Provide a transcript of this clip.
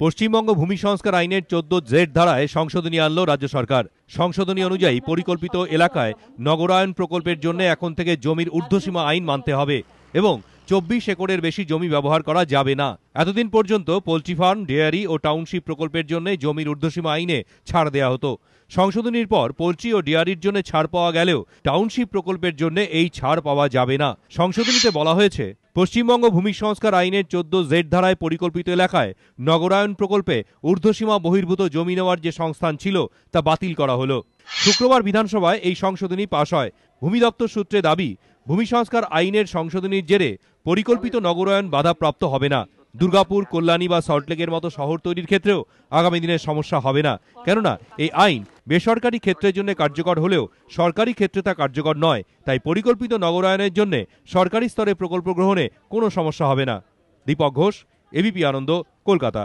পশ্চিমবঙ্গ ভূমি সংস্কার আইনের 14Z ধারায় সংশোধনী আনল রাজ্য সরকার। সংশোধনী অনুযায়ী পরিকল্পিত এলাকায় নগরায়ন প্রকল্পের জন্য এখন থেকে জমির ঊর্ধ্বসীমা আইন মানতে হবে এবং 24 একরের বেশি জমি ব্যবহার করা যাবে না। এতদিন পর্যন্ত পোল্ট্রি ফার্ম, ডেয়ারি ও টাউনশিপ প্রকল্পের জন্য জমির ঊর্ধ্বসীমা আইনে ছাড় দেওয়া হতো। সংশোধনীর পর পোল্ট্রি ও ডেয়ারির জন্য ছাড় পাওয়া গেলেও টাউনশিপ প্রকল্পের জন্য এই ছাড় পাওয়া যাবে না। সংশোধনীতে বলা হয়েছে, পশ্চিমবঙ্গ ভূমি সংস্কার আইনের 14Z ধারায় পরিকল্পিত এলাকায় নগরায়ন প্রকল্পে ঊর্ধ্বসীমা বহির্ভূত জমি নেওয়ার যে সংস্থান ছিল তা বাতিল করা হলো। শুক্রবার বিধানসভায় এই সংশোধনী পাশ হয়। ভূমি দপ্তর সূত্রে দাবি, ভূমি সংস্কার আইনের সংশোধনীর জেরে পরিকল্পিত নগরায়ন বাধাপ্রাপ্ত হবে না। দুর্গাপুর, কল্যাণী বা সল্টলেকের মতো শহর তৈরির ক্ষেত্রেও আগামী দিনে সমস্যা হবে না, কেননা এই আইন বেসরকারি ক্ষেত্রের জন্য কার্যকর হলেও সরকারি ক্ষেত্রে তা কার্যকর নয়। তাই পরিকল্পিত নগরায়নের জন্য সরকারি স্তরে প্রকল্প গ্রহণে কোনো সমস্যা হবে না। দীপক ঘোষ, এবিপি আনন্দ, কলকাতা।